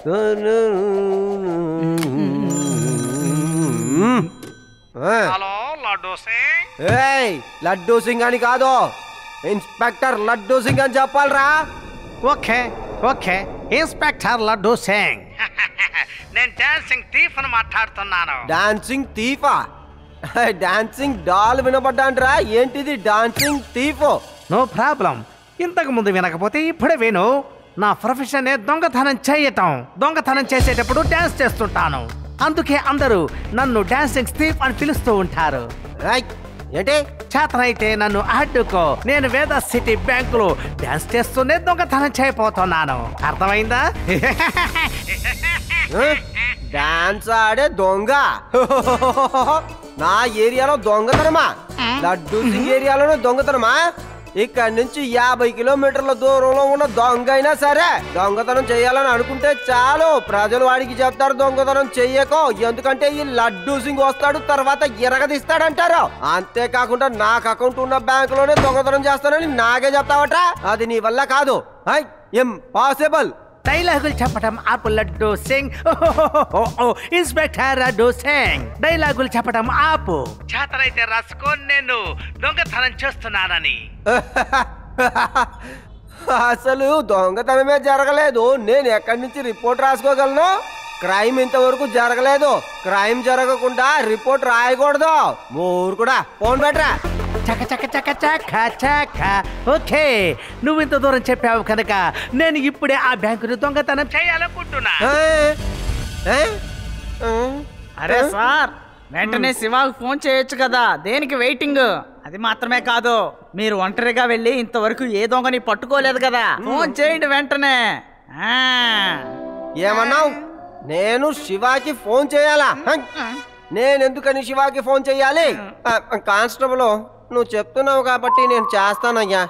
Hello Laddu Singh. Laddu Singh అని కాదు, inspector Laddu Singh అని చెప్పాలరా. Okay okay, inspector Laddu Singh. నేను డాన్సింగ్ థీఫ్ అని మాట్లాడుతున్నాను. డాన్సింగ్ థీఫా? డాన్సింగ్ డాల్ వినబడ్డాంట్రా. ఏంటిది డాన్సింగ్ థీఫ్? No problem. ఇంతకు ముందు వినకపోతే ఇప్పుడే విను. నా ప్రొఫెషన్ దొంగతనం చేయటం. దొంగతనం చేసేటప్పుడు డాన్స్ చేస్తుంటాను. అందుకే అందరూ నన్ను డాన్సింగ్ థీఫ్ అని పిలుస్తూ ఉంటారు. ఏంటి? చేతనైతే నన్ను అడ్డుకో. నేను వేద సిటీ బ్యాంకులో డాన్స్ చేస్తూనే దొంగతనం చేయబోతున్నాను. అర్థమైందా? డాన్స్ ఆడే దొంగ నా ఏరియాలో దొంగతనమా? లడ్డూ సింగ్ ఏరియాలోనే దొంగతనమా? ఇక్కడ నుంచి 50 కిలోమీటర్ల దూరంలో ఉన్న దొంగ అయినా సరే దొంగతనం చేయాలని అనుకుంటే చాలు, ప్రజలు వాడికి చెప్తారు దొంగతనం చెయ్యకో. ఎందుకంటే ఈ లడ్డూ సింగ్ వస్తాడు, తర్వాత ఎరగదీస్తాడంటారు. అంతేకాకుండా నాకు అకౌంట్ ఉన్న బ్యాంకులోనే దొంగతనం చేస్తానని నాకే చెప్తావట. అది నీ వల్ల కాదు. ఇంపాసిబుల్. డైలాగులు చెప్పడం ఆపు లడ్డూ సింగ్. ఇన్స్పెక్టర్ లడ్డూ సింగ్, డైలాగులు చెప్పడం ఆపు. చేతనైతే రాసుకో నేను దొంగతనం చేస్తున్నానని. అసలు దొంగతనమే జరగలేదు. నేను ఎక్కడి నుంచి రిపోర్ట్ రాసుకోగలను? క్రైమ్ ఇంతవరకు జరగలేదు. క్రైమ్ జరగకుండా రిపోర్ట్ రాయకూడదు. మూరు కూడా ఫోన్ పెట్టరా. చక చక చక చక చక. ఓకే, నువ్వు ఇంత దూరం చెప్పావు కనుక నేను ఇప్పుడే ఆ బ్యాంకును దొంగతనం చేయాలనుకుంటున్నా. అరే సార్, వెంటనే శివాకు ఫోన్ చేయొచ్చు కదా, దేనికి వెయిటింగ్? అది మాత్రమే కాదు, మీరు ఒంటరిగా వెళ్ళి ఇంతవరకు ఏ దొంగని పట్టుకోలేదు కదా, ఫోన్ చేయండి వెంటనే. ఏమన్నావు? నేను శివాకి ఫోన్ చేయాలా? నేనెందుకని శివాకి ఫోన్ చెయ్యాలి? కానిస్టేబుల్, నువ్వు చెప్తున్నావు కాబట్టి నేను చేస్తానయ్యా.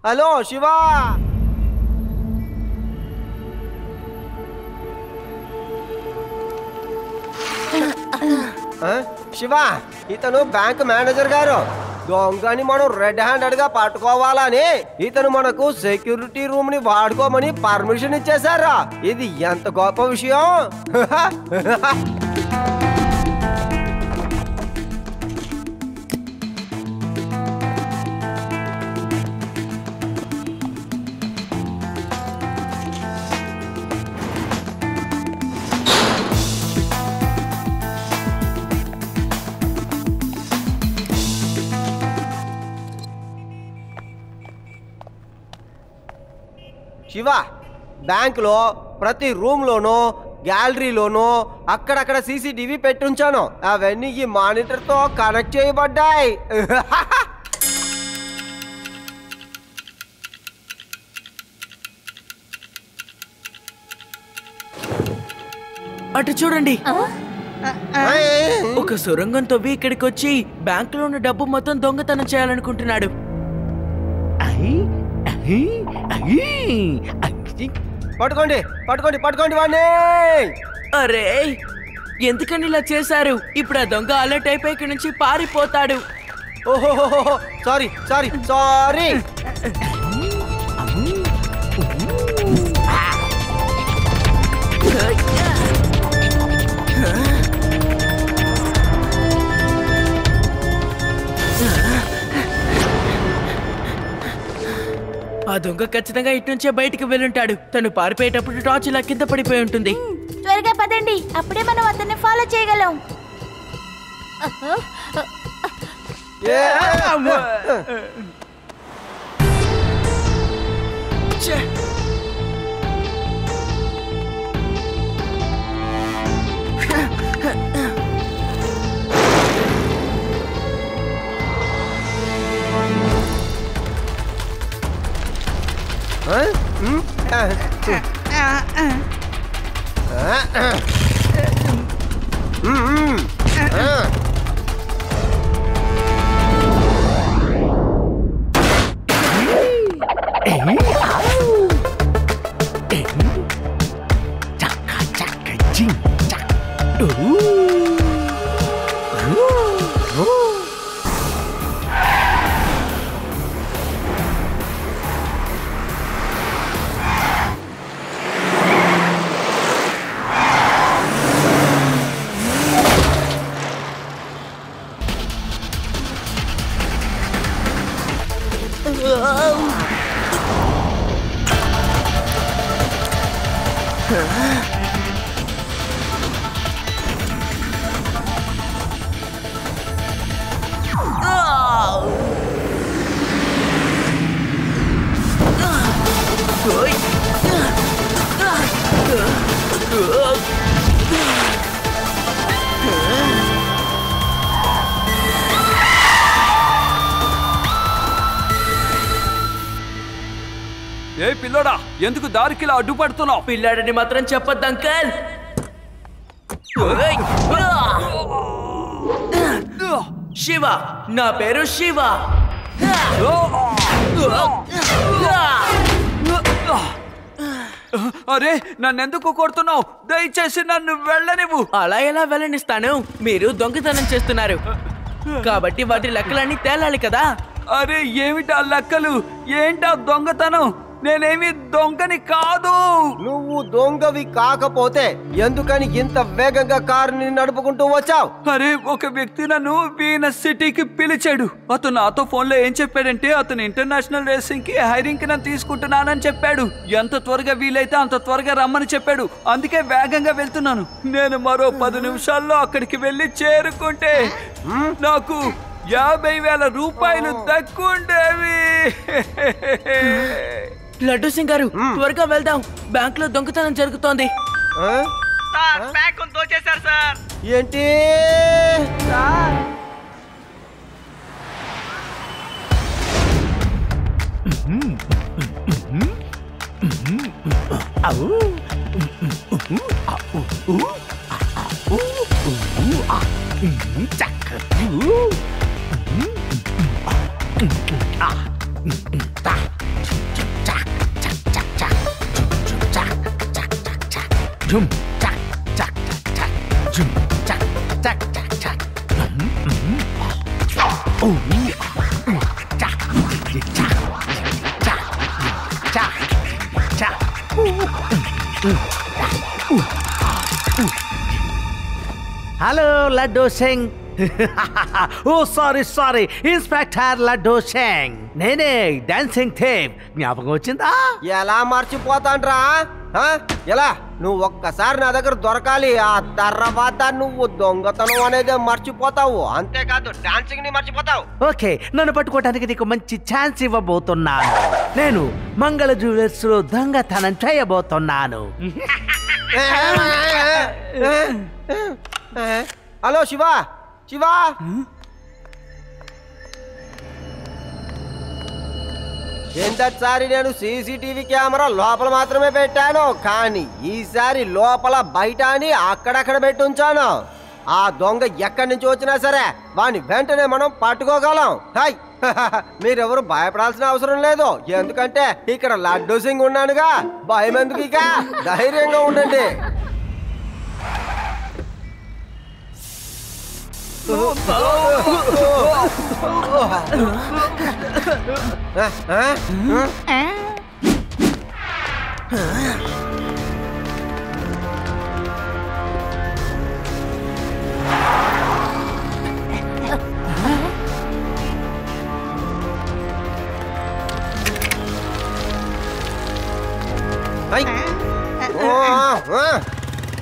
హలో శివా. శివా, ఇతను బ్యాంక్ మేనేజర్ గారు. దొంగని మనం రెడ్ హ్యాండెడ్ గా పట్టుకోవాలని ఇతను మనకు సెక్యూరిటీ రూమ్ ని వాడుకోమని పర్మిషన్ ఇచ్చేసారా. ఇది ఎంత గొప్ప విషయం. శివ, బ్యాంకులో ప్రతి రూమ్లోనూ గ్యాలరీలోనూ అక్కడక్కడ సీసీటీవీ పెట్టుంచాను. అవన్నీ ఈ మానిటర్తో కనెక్ట్ చేయబడ్డాయి. అటు చూడండి, ఒక సొరంగం తవ్వి ఇక్కడికి వచ్చి బ్యాంకులో ఉన్న డబ్బు మొత్తం దొంగతనం చేయాలనుకుంటున్నాడు. పట్టుకోండి పట్టుకోండి పట్టుకోండి వాడిని. అరే, ఎందుకని ఇలా చేశారు? ఇప్పుడు ఆ దొంగ అలర్ట్ అయిపోయి ఇక్కడి నుంచి పారిపోతాడు. ఓహో, సారీ సారీ సారీ. ఆ దొంగ ఖచ్చితంగా ఇటు నుంచే బయటికి వెళ్ళుంటాడు. తను పారిపోయేటప్పుడు టార్చ్ ఇలా కింద పడిపోయి ఉంటుంది. త్వరగా పదండి, అప్పుడే మనం అతన్ని ఫాలో చేయగలం. ఏ పిల్లోడా, ఎందుకు దారికిలా అడ్డుపడుతున్నావు? పిల్లాడని మాత్రం చెప్పొద్దు అంకల్. శివ, నా పేరు శివ. అరే, నన్నెందుకు కొడుతున్నావు? దయచేసి నన్ను వెళ్ళనివ్వు. అలా ఎలా వెళ్ళనిస్తాను? మీరు దొంగతనం చేస్తున్నారు కాబట్టి వాటి లెక్కలన్నీ తేలాలి కదా. అరే, ఏమిటా లెక్కలు? ఏంటా దొంగతనం? నేనేమి దొంగని కాదు. నువ్వు దొంగవి కాకపోతే ఎందుకని ఇంత వేగంగా కారుని నడుపుకుంటూ వచ్చావు? అరే, ఒక వ్యక్తి నన్ను వీనస్ సిటీకి పిలిచాడు. అతను నాతో ఫోన్లో ఏం చెప్పాడంటే అతను ఇంటర్నేషనల్ రేసింగ్ కి హైరింగ్ కి నన్ను తీసుకుంటున్నానని చెప్పాడు. ఎంత త్వరగా వీలైతే అంత త్వరగా రమ్మని చెప్పాడు. అందుకే వేగంగా వెళ్తున్నాను. నేను మరో 10 నిమిషాల్లో అక్కడికి వెళ్ళి చేరుకుంటే నాకు 50,000 రూపాయలు దక్కుండేవి. లడ్డు సింగ్ గారు, త్వరగా వెళ్దాం. బ్యాంక్ లో దొంగతనం జరుగుతోంది. బ్యాంక్ దోచేశారు సార్. ఏంటి? Hello Laddu Singh. Oh sorry, inspector Laddu Singh. నేనే డాన్సింగ్ థీఫ్. జ్ఞాపకం వచ్చిందా? ఎలా మర్చిపోతాండ్రా? ఎలా? నువ్వు ఒక్కసారి నా దగ్గర దొరకాలి, ఆ తర్వాత నువ్వు దొంగతనం అనేది మర్చిపోతావు. అంతేకాదు డాన్సింగ్ ని మర్చిపోతావు. ఓకే, నన్ను పట్టుకోవడానికి నీకు మంచి ఛాన్స్ ఇవ్వబోతున్నాను. నేను మంగళ జ్యువెలర్స్ లో దొంగతనం చేయబోతున్నాను. హలో శివా, శివా. ఏంటసారి నేను సీసీటీవీ కెమెరా లోపల మాత్రమే పెట్టాను, కానీ ఈసారి లోపల బయట అని అక్కడక్కడ పెట్టి ఉంచాను. ఆ దొంగ ఎక్కడి నుంచి వచ్చినా సరే వాని వెంటనే మనం పట్టుకోగలం. హాయ్, మీరెవరు భయపడాల్సిన అవసరం లేదు, ఎందుకంటే ఇక్కడ లడ్డూ సింగ్ ఉన్నానుగా. భయం ఎందుకు? ఇక ధైర్యంగా ఉండండి.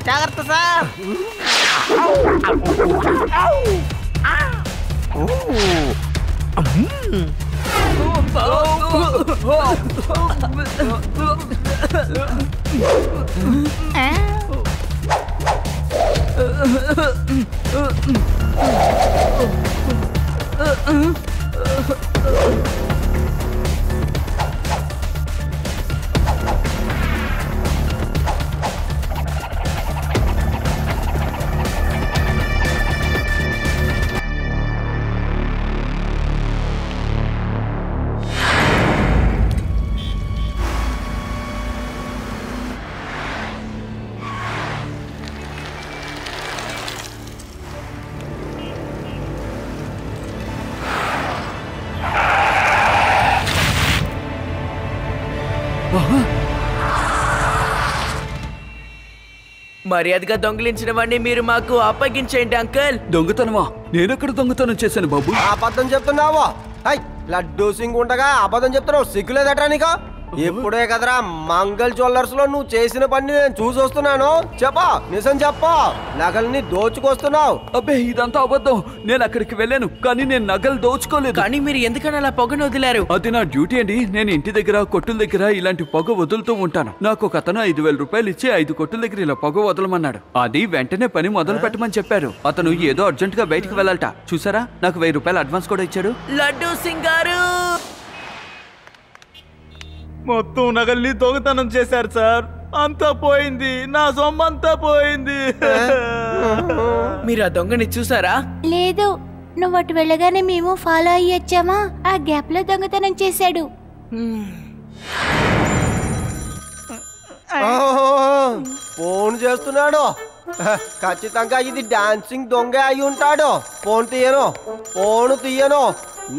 జాగ్రత్త సార్. మర్యాదగా దొంగిలించిన వాడిని మీరు మాకు అప్పగించండి అంకల్. దొంగతనమా? నేనెక్కడ దొంగతనం చేశాను బాబు? అబద్ధం చెప్తున్నావా? హై, లడ్డూ సింగ్ ఉండగా అబద్ధం చెప్తున్నావు, సిగ్గులేదట్రా నీకు? ఇప్పుడే కదరా మంగళ జ్యువెలర్స్ లో నువ్వు చేసిన పని నేను చూసొస్తున్నాను. చెప్పా, నిజం చెప్పా, నగల్ని దోచుకొస్తున్నావు. అబ్బే ఇదంతా అబద్ధం. నేను అక్కడికి వెళ్ళాను, కానీ నేను నగలు దోచుకోలేదు. కానీ మీరు ఎందుకని అలా పొగను వదిలారు? అది నా డ్యూటీ అండి. నేను ఇంటి దగ్గర కొట్టుల దగ్గర ఇలాంటి పొగ వదులుతూ ఉంటాను. నాకు ఒక అతను 5,000 రూపాయలు ఇచ్చి 5 కొట్టుల దగ్గర ఇలా పొగ వదలమన్నాడు. అది వెంటనే పని మొదలు పెట్టమని చెప్పారు. అతను ఏదో అర్జెంట్ గా బయటికి వెళ్ళాలట. చూసారా, నాకు 1000 రూపాయలు అడ్వాన్స్ కూడా ఇచ్చాడు. లడ్డూ సింగ్ గారు మొత్తం నగల్ని దొంగతనం చేశారు సార్. అంతా పోయింది, నా సొమ్మంతా పోయింది. మీరు ఆ దొంగని చూసారా? లేదు, నువ్వు అటు వెళ్ళగానే మేము ఫాలో అయ్యి వచ్చామా, ఆ గ్యాప్ లో దొంగతనం చేశాడు. ఫోన్ చేస్తున్నాడు. ఖచ్చితంగా ఇది డాన్సింగ్ దొంగ అయి ఉంటాడు. ఫోన్ తీయను.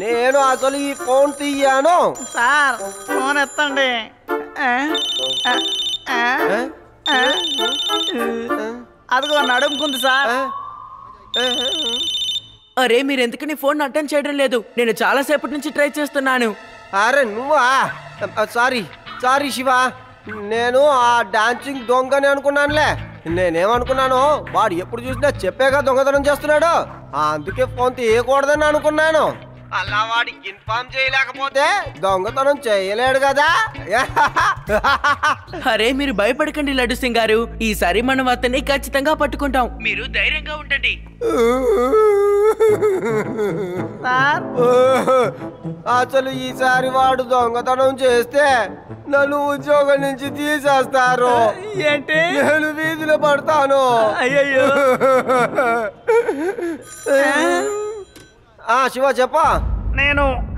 నేను అసలు ఈ ఫోన్ తీయను. సార్ ఫోన్ ఎత్తండి. అదిగో నడుముకుంది సార్. అరే మీరు ఎందుకని ఫోన్ అటెండ్ చేయడం లేదు? నేను చాలా సేపటి నుంచి ట్రై చేస్తున్నాను. అరే నువ్వా? సారీ శివ, నేను ఆ డాన్సింగ్ దొంగని అనుకున్నానులే. నేనేమనుకున్నాను, వాడు ఎప్పుడు చూసినా చెప్పేగా దొంగతనం చేస్తున్నాడు, అందుకే ఫోన్ తీయకూడదని అనుకున్నాను. అలా వాడికి ఇన్ఫార్మ్ చేయలేకపోతే దొంగతనం చేయలేడు కదా. అరే మీరు భయపడకండి లడ్డు సింగ్ గారు, ఈసారి మనం అతన్ని ఖచ్చితంగా పట్టుకుంటాం. మీరు ధైర్యంగా ఉండండి. సార్ అసలు ఈసారి వాడు దొంగతనం చేస్తే నన్ను ఉద్యోగం నుంచి తీసేస్తారు. ఏంటి? నేను వీధిలో పడతాను. అయ్యయ్యో. శివ చెప్పా.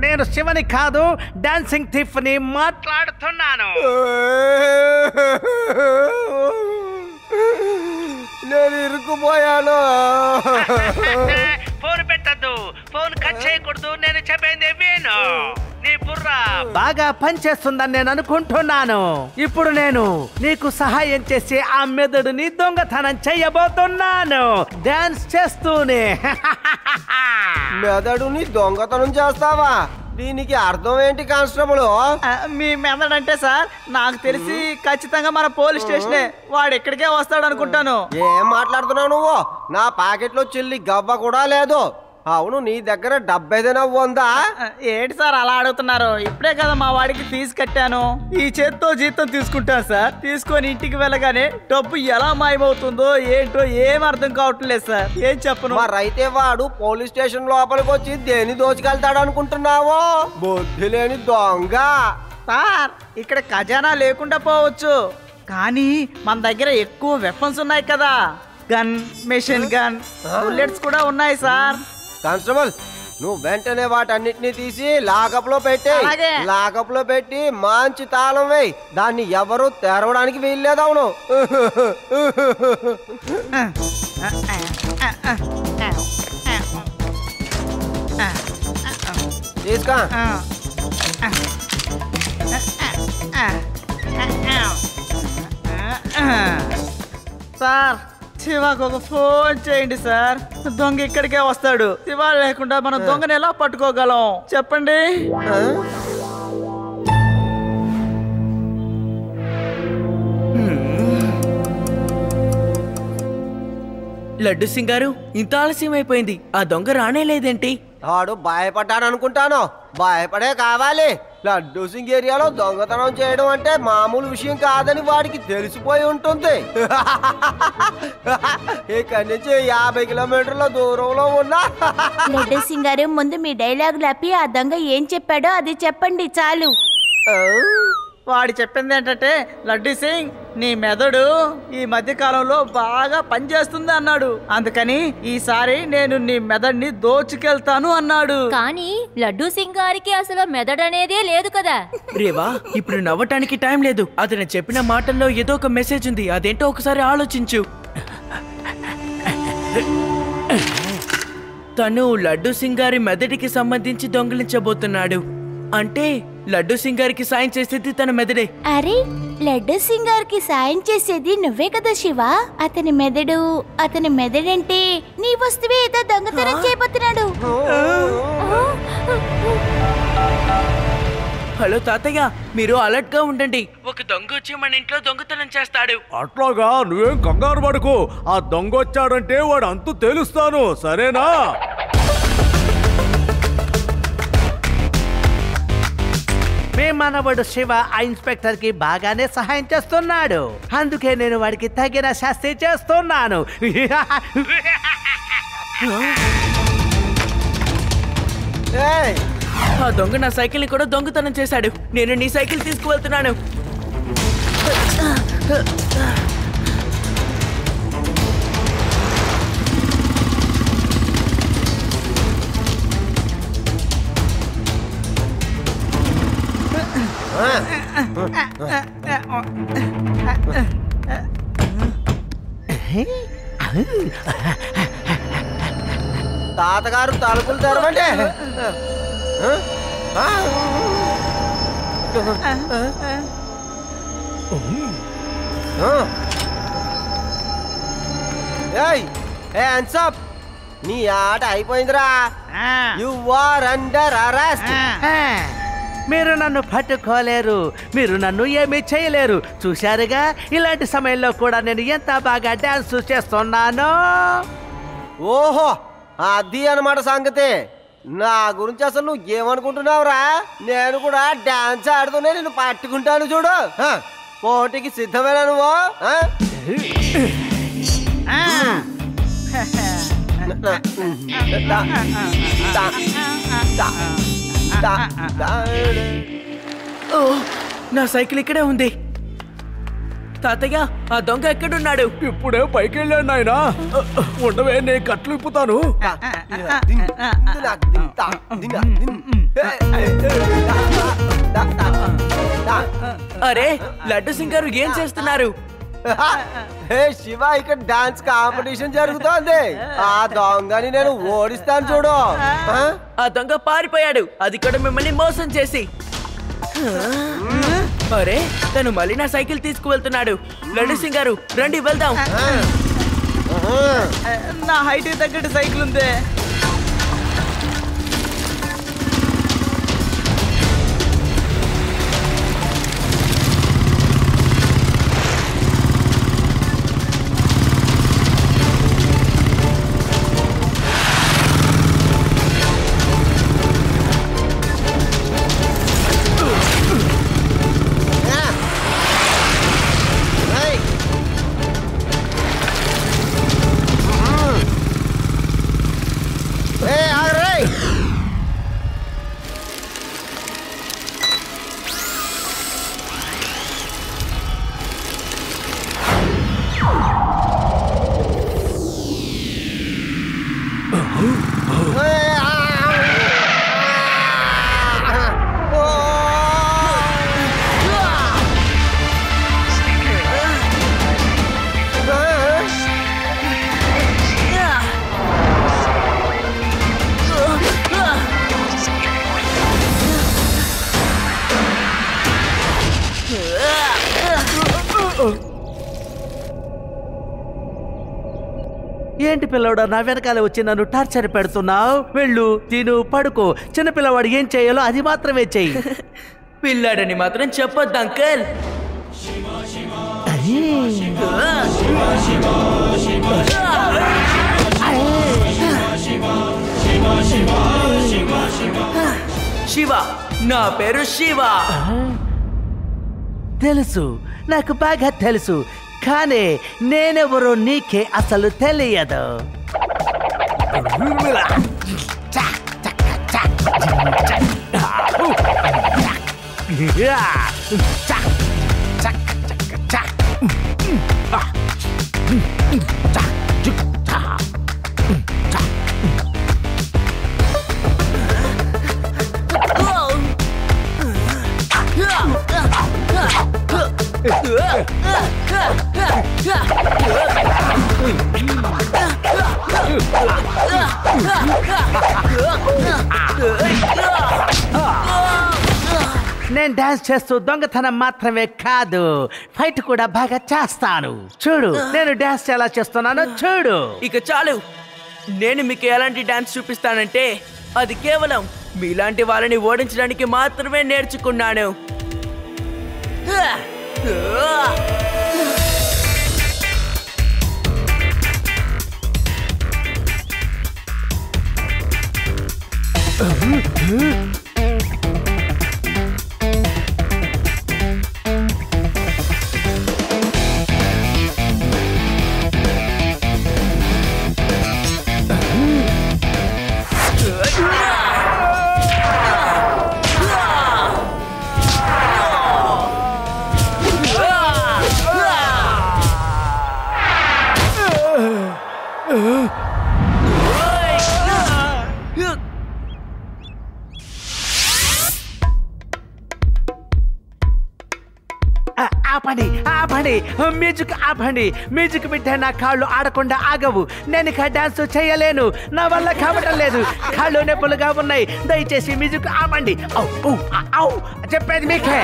నేను శివని కాదు, డాన్సింగ్ థీఫ్ ని మాట్లాడుతున్నాను. నేను ఇరుక్కుపోయాను. ఫోన్ పెట్టద్దు, ఫోన్ కట్ చేయకూడదు. నేను చెప్పేది విను. నీ బుర్ర బాగా పనిచేస్తుందని నేను అనుకుంటున్నాను. ఇప్పుడు నేను నీకు సహాయం చేసి ఆ మెదడుని దొంగతనం చెయ్యబోతున్నాను, డాన్స్ చేస్తూనే. మెదడుని దొంగతనం చేస్తావా? దీనికి అర్థం ఏంటి కానిస్టేబుల్? మీ మెదడంటే సార్ నాకు తెలిసి ఖచ్చితంగా మన పోలీస్ స్టేషనే. వాడు ఎక్కడికే వస్తాడు అనుకుంటాను. ఏం మాట్లాడుతున్నావు నువ్వు? నా పాకెట్లో చిల్లి గవ్వ కూడా లేదు. అవును, నీ దగ్గర డబ్బు ఏదైనా ఉందా? ఏంటి సార్ అలా అడుగుతున్నారు? ఇప్పుడే కదా మా వాడికి ఫీజు కట్టాను. ఈ చేత్తో జీతం తీసుకుంటాను సార్. తీసుకొని ఇంటికి వెళ్ళగానే డబ్బు ఎలా మాయమవుతుందో ఏంటో ఏం అర్థం కావట్లేదు సార్. ఏం చెప్పను. మరైతే వాడు పోలీస్ స్టేషన్ లోపలికి వచ్చి దేని దోచుకెళ్తాడు అనుకుంటున్నావో? బుద్ధి లేని దొంగ. సార్ ఇక్కడ ఖజానా లేకుండా పోవచ్చు, కానీ మన దగ్గర ఎక్కువ వెపన్స్ ఉన్నాయి కదా. గన్, మెషిన్ గన్, బుల్లెట్స్ కూడా ఉన్నాయి సార్. కానిస్టేబుల్, నువ్వు వెంటనే వాటన్నిటిని తీసి లాకప్ లో పెట్టి లాకప్ లో పెట్టి మంచి తాళం వేయి. దాన్ని ఎవరు తెరవడానికి వీల్లేదు. అవును. తీసుకో. సార్ శివాకు ఒక ఫోన్ చేయండి సార్. దొంగ ఇక్కడికే వస్తాడు. శివ లేకుండా మనం దొంగని ఎలా పట్టుకోగలం చెప్పండి. లడ్డు సింగ్ గారు ఇంత ఆలస్యం అయిపోయింది, ఆ దొంగ రానే లేదేంటి? వాడు భయపడ్డాడు అనుకుంటాను. భయపడే కావాలి. లడ్డూ సింగ్ ఏరియాలో దొంగతనం చేయడం అంటే మామూలు విషయం కాదని వాడికి తెలిసిపోయి ఉంటుంది. ఇక్కడి నుంచి 50 కిలోమీటర్ల దూరంలో ఉన్న లడ్డు సింగ్ గారు, ముందు మీ డైలాగ్ లాపి ఆ దొంగ ఏం చెప్పాడో అది చెప్పండి చాలు. వాడు చెప్పింది ఏంటంటే, లడ్డూ సింగ్ నీ మెదడు ఈ మధ్య కాలంలో బాగా పనిచేస్తుంది అన్నాడు. అందుకని ఈసారి నేను నీ మెదడుని దోచుకెళ్తాను అన్నాడు. కానీ లడ్డూ సింగ్ గారికి అసలు మెదడనేదే లేదు కదా. రేవా, ఇప్పుడు నవ్వటానికి టైం లేదు. అతను చెప్పిన మాటల్లో ఏదో ఒక మెసేజ్ ఉంది. అదేంటో ఒకసారి ఆలోచించు. తను లడ్డూ సింగ్ గారి మెదడికి సంబంధించి దొంగిలించబోతున్నాడు. అంటే లడ్డూ సింగ్ గారికి సాయం చేసేది తన మెదడే. అరే, లడ్డు సింగ్ గారికి సాయం చేసేది నువ్వే కదా శివ. అతని మెదడంటే నీ వస్తువే ఏదో దొంగతనం చేయబోతున్నాడు. హలో తాతయ్య, మీరు అలర్ట్ గా ఉండండి. ఒక దొంగ వచ్చి మన ఇంట్లో దొంగతనం చేస్తాడు. అట్లాగా, నువ్వేం కంగారు పడుకో. ఆ దొంగ వచ్చాడంటే వాడు అంతు తేలుస్తాను, సరేనా? మీ మనవడు శివ ఆ ఇన్స్పెక్టర్ కి బాగానే సహాయం చేస్తున్నాడు. అందుకే నేను వాడికి తగిన శాస్తి చేస్తున్నాను. ఏయ్, ఆ దొంగ నా సైకిల్ ని కూడా దొంగతనం చేశాడు. నేను నీ సైకిల్ తీసుకువెళ్తున్నాను. తాతగారు తలుపులు తెరవండి. నీ ఆట అయిపోయిందిరా. You are under arrest. మీరు నన్ను పట్టుకోలేరు, మీరు నన్ను ఏమీ చేయలేరు. చూశారుగా, ఇలాంటి సమయంలో కూడా నేను ఎంత బాగా డాన్స్ చేస్తున్నాను. ఓహో, అది అన్నమాట సంగతి. నా గురించి అసలు నువ్వు ఏమనుకుంటున్నావురా? నేను కూడా డాన్స్ ఆడుతూనే నేను పట్టుకుంటాను చూడు. పోటీకి సిద్ధమేనా నువ్వు? ఓ, నా సైకిల్ ఇక్కడే ఉంది. తాతయ్య, ఆ దొంగ ఎక్కడున్నాడు? ఇప్పుడే పైకి వెళ్ళాడు నాయనా. ఉండవే, నేను కట్లు ఇప్పుతాను. అరే, లడ్డు సింగ్ గారు ఏం చేస్తున్నారు? శివ, ఇక్కడ డాన్స్ కాంపిటీషన్ జరుగుతోంది. ఆ దొంగని నేను ఓడిస్తాను చూడు. ఆ దొంగ పారిపోయాడు, అది కూడా మిమ్మల్ని మోసం చేసి. అరే, తను మళ్ళీ నా సైకిల్ తీసుకువెళ్తున్నాడు. లడ్డు సింగ్ గారు, రండి వెళ్దాం. నా హైట్ తగ్గట్టు సైకిల్ ఉంది. ఏంటి పిల్లవాడు నా వెనకాల వచ్చి నన్ను టార్చర్ పెడుతున్నావు? వెళ్ళు, తిను, పడుకో. చిన్నపిల్లవాడు ఏం చేయాలో అది మాత్రమే చెయ్యి. పిల్లాడని మాత్రం చెప్పొద్దు అంకల్. శివ, నా పేరు శివ. తెలుసు, నాకు బాగా తెలుసు. కానీ నేనెవరో నీకే అసలు తెలియదు. నేను డాన్స్ చేస్తూ దొంగతనం మాత్రమే కాదు, ఫైట్ కూడా బాగా చేస్తాను. చూడు, నేను డాన్స్ ఎలా చేస్తున్నానో చూడు. ఇక చాలు. నేను మీకు ఎలాంటి డాన్స్ చూపిస్తానంటే అది కేవలం మీలాంటి వాళ్ళని ఓడించడానికి మాత్రమే నేర్చుకున్నాను. ఆపండి ఆపండి, మ్యూజిక్ ఆపండి. మ్యూజిక్ వింటే నా కాళ్ళు ఆడకుండా ఆగవు. నేను ఇక డాన్స్ చేయలేను, నా వల్ల కావటం లేదు. కాళ్ళు నొప్పులుగా ఉన్నాయి. దయచేసి మ్యూజిక్ ఆపండి. చెప్పేది మీకే.